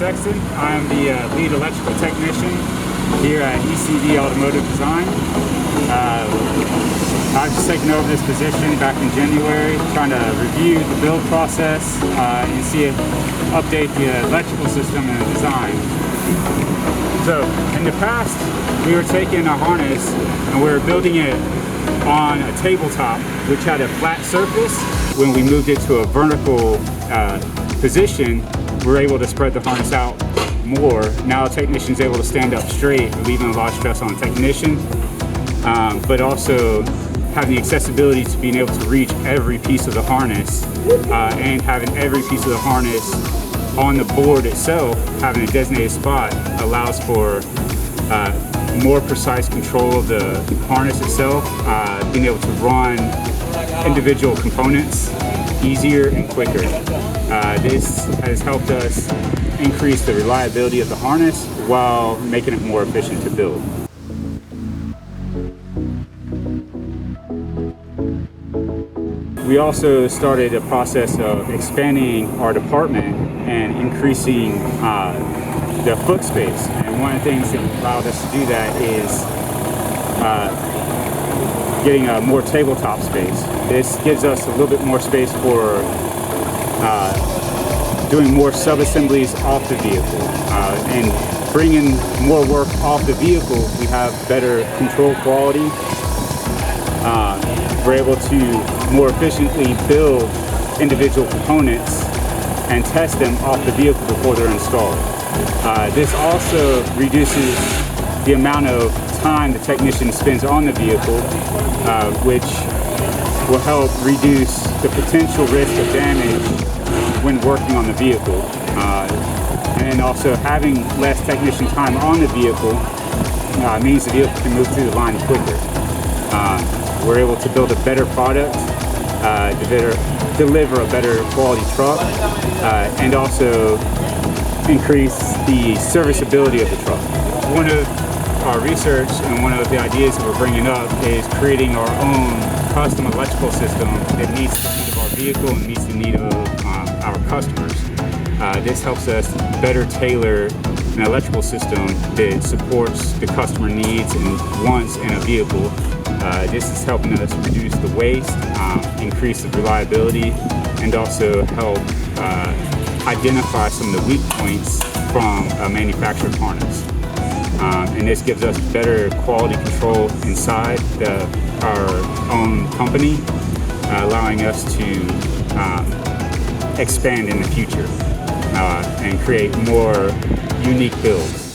Sexton. I'm the lead electrical technician here at E.C.D Automotive Design. I've just taken over this position back in January, trying to review the build process and update the electrical system and the design. So in the past, we were taking a harness and we were building it on a tabletop which had a flat surface. When we moved it to a vertical position, we're able to spread the harness out more. Now the technician's able to stand up straight, leaving a lot of stress on the technician, but also having the accessibility to being able to reach every piece of the harness and having every piece of the harness on the board itself, having a designated spot allows for more precise control of the harness itself, being able to run individual components easier and quicker. This has helped us increase the reliability of the harness while making it more efficient to build. We also started a process of expanding our department and increasing the foot space. And one of the things that allowed us to do that is getting a more tabletop space. This gives us a little bit more space for doing more sub-assemblies off the vehicle. And bringing more work off the vehicle, we have better control quality. We're able to more efficiently build individual components and test them off the vehicle before they're installed. This also reduces the amount of time the technician spends on the vehicle, which will help reduce the potential risk of damage when working on the vehicle. And then also having less technician time on the vehicle means the vehicle can move through the line quicker. We're able to build a better product, deliver a better quality truck, and also increase the serviceability of the truck. One of our research and one of the ideas that we're bringing up is creating our own custom electrical system that meets the need of our vehicle and meets the need of our customers. This helps us better tailor an electrical system that supports the customer needs and wants in a vehicle. This is helping us reduce the waste, increase the reliability, and also help identify some of the weak points from a manufactured harness. And this gives us better quality control inside our own company, allowing us to expand in the future and create more unique builds.